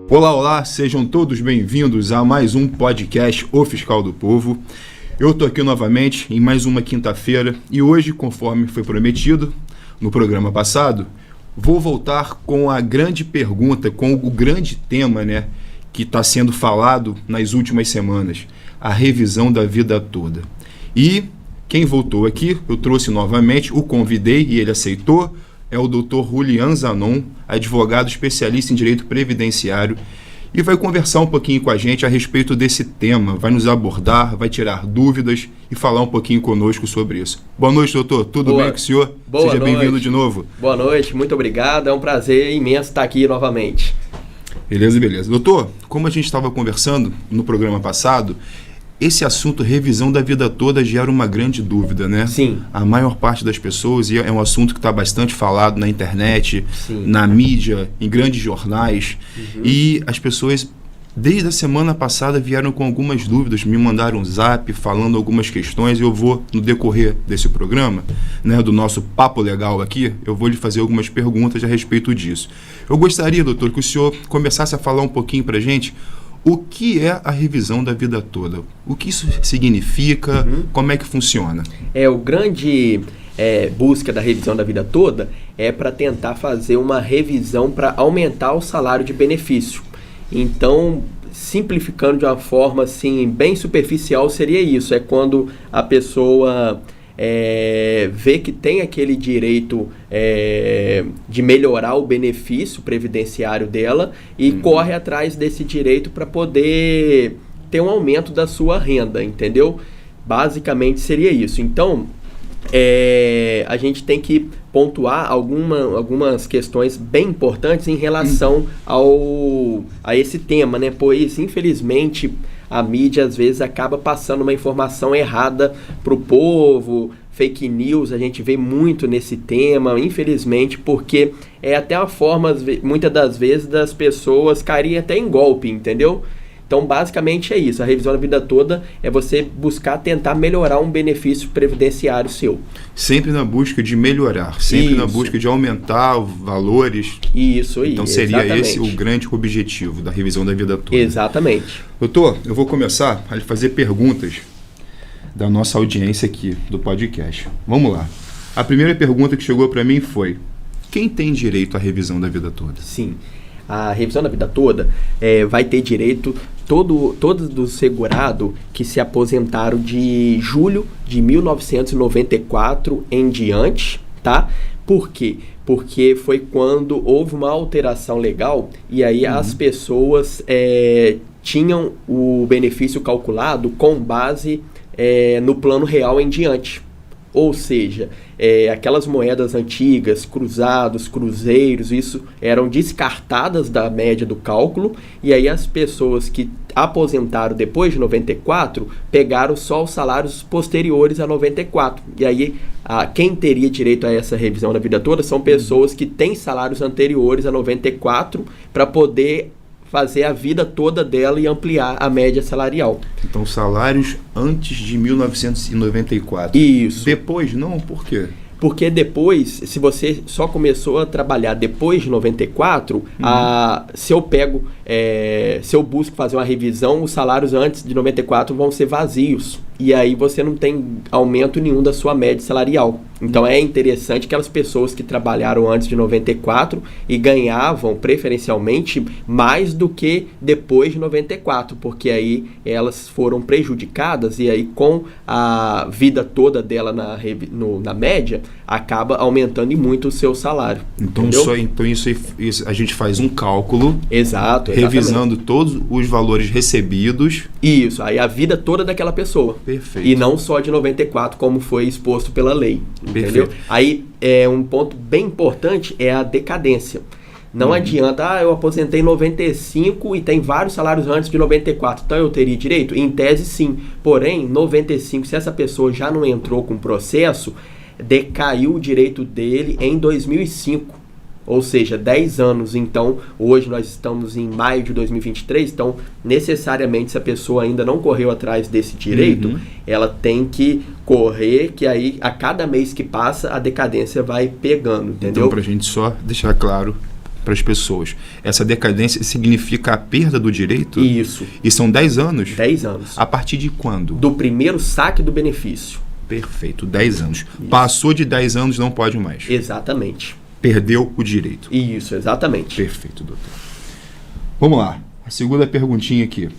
Olá, olá, sejam todos bem-vindos a mais um podcast O Fiscal do Povo. Eu estou aqui novamente em mais uma quinta-feira e hoje, conforme foi prometido no programa passado, vou voltar com a grande pergunta, com o grande tema, que está sendo falado nas últimas semanas, a revisão da vida toda. E quem voltou aqui, eu trouxe novamente, o convidei e ele aceitou, é o Dr. Julian Zanon, advogado especialista em direito previdenciário, e vai conversar um pouquinho com a gente a respeito desse tema, vai nos abordar, vai tirar dúvidas e falar um pouquinho conosco sobre isso. Boa noite, doutor. Tudo bem com o senhor? Seja bem-vindo de novo. Boa noite, muito obrigado. É um prazer imenso estar aqui novamente. Beleza. Doutor, como a gente estava conversando no programa passado, esse assunto, revisão da vida toda, gera uma grande dúvida, né? Sim. A maior parte das pessoas, e é um assunto que está bastante falado na internet, Sim. na mídia, em grandes jornais, e as pessoas, desde a semana passada, vieram com algumas dúvidas, me mandaram um zap falando algumas questões, e eu vou, no decorrer desse programa, do nosso papo legal aqui, eu vou lhe fazer algumas perguntas a respeito disso. Eu gostaria, doutor, que o senhor começasse a falar um pouquinho para a gente o que é a revisão da vida toda? O que isso significa? Como é que funciona? O grande busca da revisão da vida toda é para tentar fazer uma revisão para aumentar o salário de benefício. Então, simplificando de uma forma assim, bem superficial, seria isso. É quando a pessoa vê que tem aquele direito de melhorar o benefício previdenciário dela e corre atrás desse direito para poder ter um aumento da sua renda, entendeu? Basicamente seria isso. Então, a gente tem que pontuar algumas questões bem importantes em relação a esse tema, pois, infelizmente, a mídia às vezes acaba passando uma informação errada para o povo, fake news, a gente vê muito nesse tema, infelizmente, porque é até uma forma, muitas das vezes, das pessoas caírem até em golpe, entendeu? Então, basicamente é isso, a revisão da vida toda é você buscar tentar melhorar um benefício previdenciário seu. Sempre na busca de melhorar, sempre na busca de aumentar valores. Isso aí, então seria esse o grande objetivo da revisão da vida toda. Exatamente. Doutor, eu vou começar a lhe fazer perguntas da nossa audiência aqui do podcast. Vamos lá. A primeira pergunta que chegou para mim foi: quem tem direito à revisão da vida toda? Sim. A revisão da vida toda vai ter direito todos do segurado que se aposentaram de julho de 1994 em diante, tá? Por quê? Porque foi quando houve uma alteração legal e aí as pessoas tinham o benefício calculado com base no plano real em diante. Ou seja, aquelas moedas antigas, cruzados, cruzeiros, isso eram descartadas da média do cálculo, e aí as pessoas que aposentaram depois de 94 pegaram só os salários posteriores a 94. E aí quem teria direito a essa revisão da vida toda são pessoas que têm salários anteriores a 94 para poder fazer a vida toda dela e ampliar a média salarial. Então, salários antes de 1994. Isso. Depois não? Por quê? Porque depois, se você só começou a trabalhar depois de 94, se eu busco fazer uma revisão, os salários antes de 94 vão ser vazios. E aí você não tem aumento nenhum da sua média salarial. Então é interessante aquelas pessoas que trabalharam antes de 94 e ganhavam preferencialmente mais do que depois de 94, porque aí elas foram prejudicadas e aí com a vida toda dela na média, acaba aumentando e muito o seu salário. Então, isso a gente faz um cálculo. Exato. Revisando todos os valores recebidos. Isso, aí a vida toda daquela pessoa. Perfeito. E não só de 94, como foi exposto pela lei. Entendeu? Perfeito. Aí, um ponto bem importante é a decadência. Não adianta, eu aposentei em 95 e tem vários salários antes de 94, então eu teria direito? Em tese, sim. Porém, 95, se essa pessoa já não entrou com processo, decaiu o direito dele em 2005. Ou seja, 10 anos. Então, hoje nós estamos em maio de 2023, então, necessariamente, se a pessoa ainda não correu atrás desse direito, ela tem que correr, que aí, a cada mês que passa, a decadência vai pegando, entendeu? Então, pra gente só deixar claro para as pessoas. Essa decadência significa a perda do direito? Isso. E são 10 anos? 10 anos. A partir de quando? Do primeiro saque do benefício. Perfeito, 10 anos. Isso. Passou de 10 anos, não pode mais. Exatamente. Perdeu o direito. Isso, exatamente. Perfeito, doutor. Vamos lá, a segunda perguntinha aqui.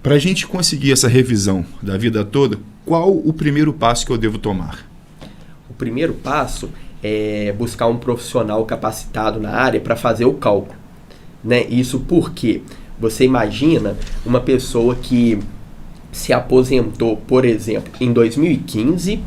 Para a gente conseguir essa revisão da vida toda, qual o primeiro passo que eu devo tomar? O primeiro passo é buscar um profissional capacitado na área para fazer o cálculo, né? Isso porque você imagina uma pessoa que se aposentou, por exemplo, em 2015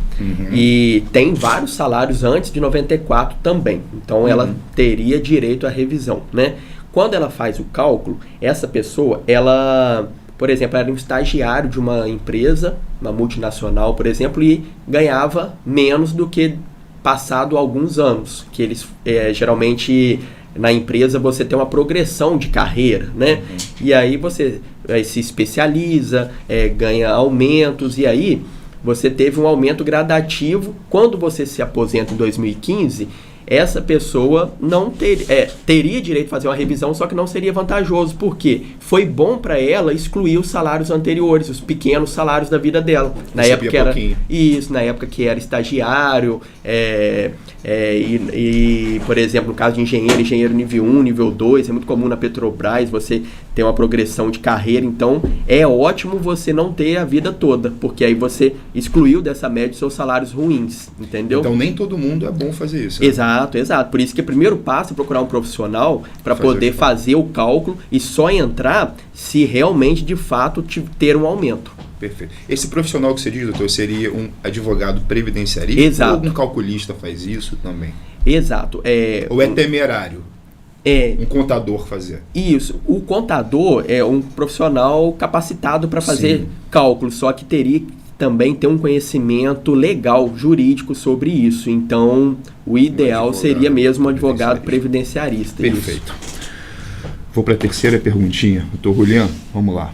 e tem vários salários antes de 94 também. Então, ela teria direito à revisão, né? Quando ela faz o cálculo, essa pessoa, ela, por exemplo, era um estagiário de uma empresa, uma multinacional, por exemplo, e ganhava menos do que passado alguns anos, que eles geralmente na empresa você tem uma progressão de carreira, né? E aí você se especializa, ganha aumentos, e aí você teve um aumento gradativo. Quando você se aposenta em 2015, essa pessoa não teria direito de fazer uma revisão, só que não seria vantajoso, porque foi bom para ela excluir os salários anteriores, os pequenos salários da vida dela. Na época era isso, na época que era estagiário, por exemplo, no caso de engenheiro nível 1, nível 2, é muito comum na Petrobras você ter uma progressão de carreira, então é ótimo você não ter a vida toda, porque aí você excluiu dessa média os seus salários ruins, entendeu? Então nem todo mundo é bom fazer isso. Né? Exato. Por isso que o primeiro passo é procurar um profissional para poder fazer o cálculo e só entrar se realmente, de fato, ter um aumento. Perfeito. Esse profissional que você diz, doutor, seria um advogado previdenciarista? Exato. Ou algum calculista faz isso também? Exato. Ou é temerário? Um contador fazer? Isso. O contador é um profissional capacitado para fazer cálculo, só que teria também ter um conhecimento legal, jurídico sobre isso. Então, o ideal seria mesmo um advogado previdenciarista. Perfeito. Vou para a terceira perguntinha. Doutor Juliano, vamos lá.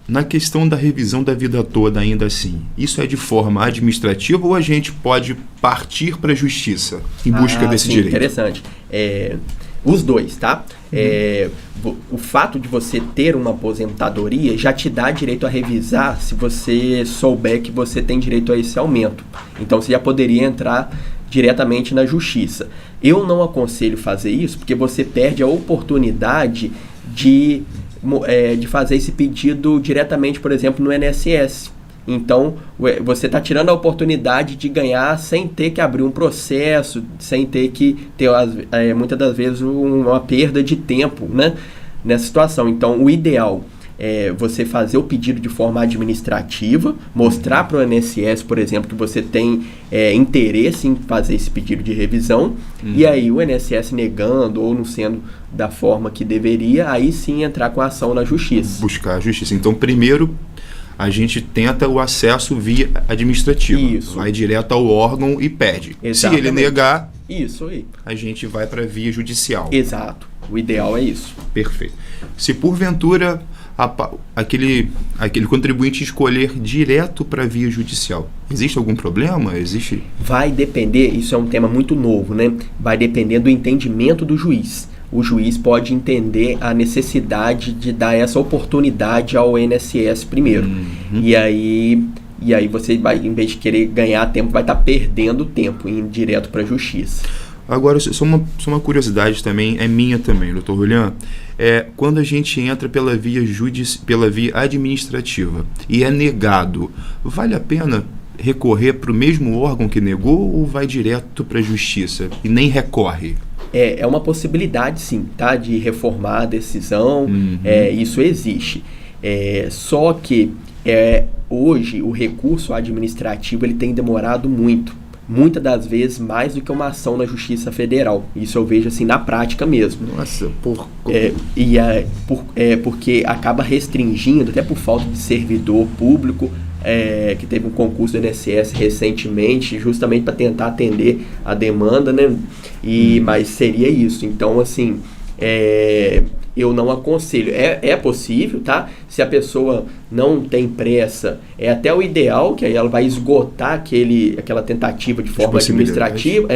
Na questão da revisão da vida toda, ainda assim, isso é de forma administrativa ou a gente pode partir para a justiça em busca desse direito? Interessante. Os dois, tá? O fato de você ter uma aposentadoria já te dá direito a revisar se você souber que você tem direito a esse aumento. Então, você já poderia entrar diretamente na justiça. Eu não aconselho fazer isso porque você perde a oportunidade de fazer esse pedido diretamente, por exemplo, no INSS. Então, você está tirando a oportunidade de ganhar sem ter que abrir um processo, sem ter que ter, muitas das vezes, uma perda de tempo, né, nessa situação. Então, o ideal é você fazer o pedido de forma administrativa, mostrar para o INSS, por exemplo, que você tem interesse em fazer esse pedido de revisão, e aí o INSS negando ou não sendo da forma que deveria, aí sim entrar com a ação na justiça. Buscar a justiça. Então, primeiro, a gente tenta o acesso via administrativo. Isso. Vai direto ao órgão e pede. Exatamente. Se ele negar, isso aí, a gente vai para a via judicial. Exato. O ideal é isso. Perfeito. Se porventura aquele contribuinte escolher direto para a via judicial, existe algum problema? Vai depender, isso é um tema muito novo, né? Vai depender do entendimento do juiz. O juiz pode entender a necessidade de dar essa oportunidade ao INSS primeiro. E aí você vai, em vez de querer ganhar tempo, vai estar perdendo tempo indo direto para a justiça. Agora, só uma curiosidade também, é minha também, doutor Juliano. Quando a gente entra pela via administrativa e é negado, vale a pena recorrer para o mesmo órgão que negou ou vai direto para a justiça e nem recorre? É uma possibilidade, sim, tá? De reformar a decisão, isso existe. Só que hoje o recurso administrativo ele tem demorado muito. Muitas das vezes mais do que uma ação na Justiça Federal. Isso eu vejo assim na prática mesmo. Nossa, porque acaba restringindo, até por falta de servidor público, que teve um concurso do INSS recentemente, justamente para tentar atender a demanda, né? Mas seria isso. Então, assim, eu não aconselho. É possível, tá? Se a pessoa não tem pressa, é até o ideal, que aí ela vai esgotar aquela tentativa de forma administrativa.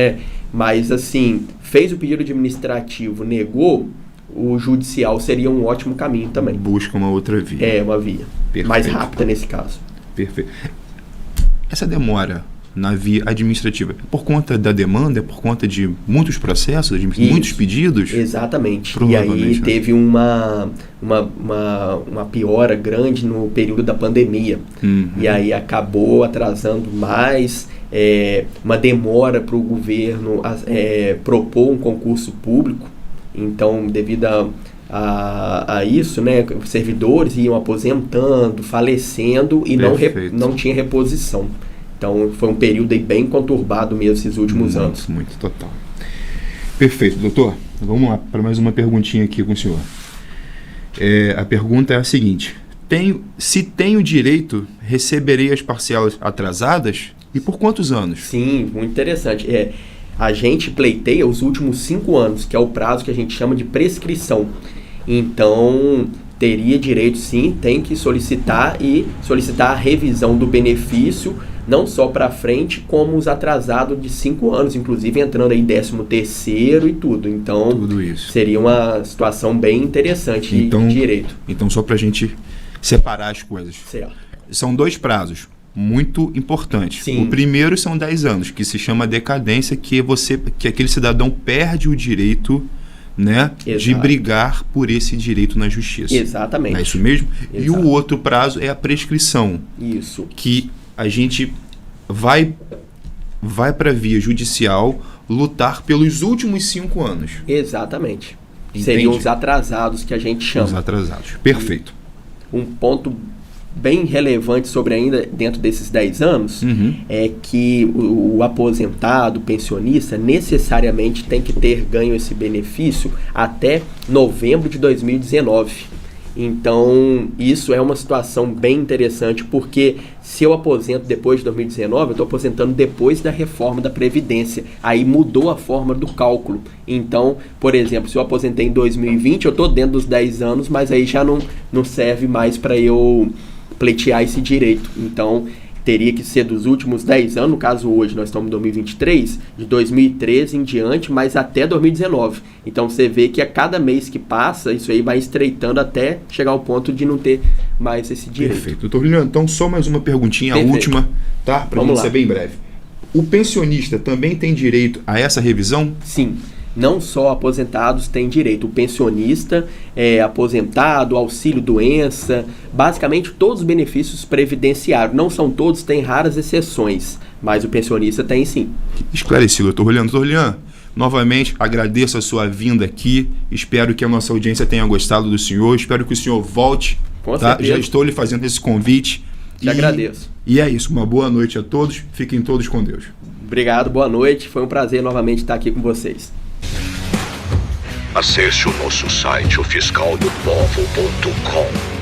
Mas assim, fez o pedido administrativo, negou, o judicial seria um ótimo caminho também. Busca uma outra via. Uma via. Perfeito. Mais rápida nesse caso. Perfeito. Essa demora na via administrativa, é por conta da demanda, é por conta de muitos processos, de muitos pedidos? Exatamente. E aí teve uma piora grande no período da pandemia. E aí acabou atrasando mais, uma demora para o governo propor um concurso público. Então, devido a isso, né, servidores iam aposentando, falecendo e não tinha reposição. Então, foi um período aí bem conturbado mesmo esses últimos anos. Muito, total. Perfeito, doutor. Vamos lá para mais uma perguntinha aqui com o senhor. A pergunta é a seguinte: se tenho direito, receberei as parcelas atrasadas e por quantos anos? Sim, muito interessante. A gente pleiteia os últimos 5 anos, que é o prazo que a gente chama de prescrição. Então, teria direito sim, tem que solicitar a revisão do benefício, não só para frente, como os atrasados de 5 anos, inclusive entrando aí 13º e tudo. Então, tudo isso. Seria uma situação bem interessante de direito. Então, só para a gente separar as coisas. Certo. São 2 prazos muito importantes. Sim. O primeiro são 10 anos, que se chama decadência, que aquele cidadão perde o direito, né, de brigar por esse direito na justiça. Exatamente. Não é isso mesmo? Exato. E o outro prazo é a prescrição. Isso. Que a gente vai para a via judicial lutar pelos últimos 5 anos. Exatamente. Entendi. Seriam os atrasados que a gente chama. Os atrasados. Perfeito. Um ponto bem relevante sobre ainda dentro desses 10 anos é que o aposentado, o pensionista, necessariamente tem que ter ganho esse benefício até novembro de 2019. Então, isso é uma situação bem interessante, porque se eu aposento depois de 2019, eu estou aposentando depois da reforma da Previdência. Aí mudou a forma do cálculo. Então, por exemplo, se eu aposentei em 2020, eu estou dentro dos 10 anos, mas aí já não serve mais para eu pleitear esse direito. Então, teria que ser dos últimos 10 anos, no caso hoje nós estamos em 2023, de 2013 em diante, mas até 2019. Então você vê que a cada mês que passa, isso aí vai estreitando até chegar ao ponto de não ter mais esse direito. Perfeito. Doutor Juliano, então só mais uma perguntinha, Perfeito. A última, tá? Para a gente ser bem breve. O pensionista também tem direito a essa revisão? Sim. Não só aposentados têm direito, o pensionista, aposentado, auxílio-doença, basicamente todos os benefícios previdenciários. Não são todos, tem raras exceções, mas o pensionista tem sim. Esclarecido, doutor Juliano. Doutor Juliano, novamente agradeço a sua vinda aqui, espero que a nossa audiência tenha gostado do senhor, espero que o senhor volte. Com tá? certeza. Já estou lhe fazendo esse convite. Te agradeço. E é isso, uma boa noite a todos, fiquem todos com Deus. Obrigado, boa noite, foi um prazer novamente estar aqui com vocês. Acesse o nosso site, ofiscaldopovo.com.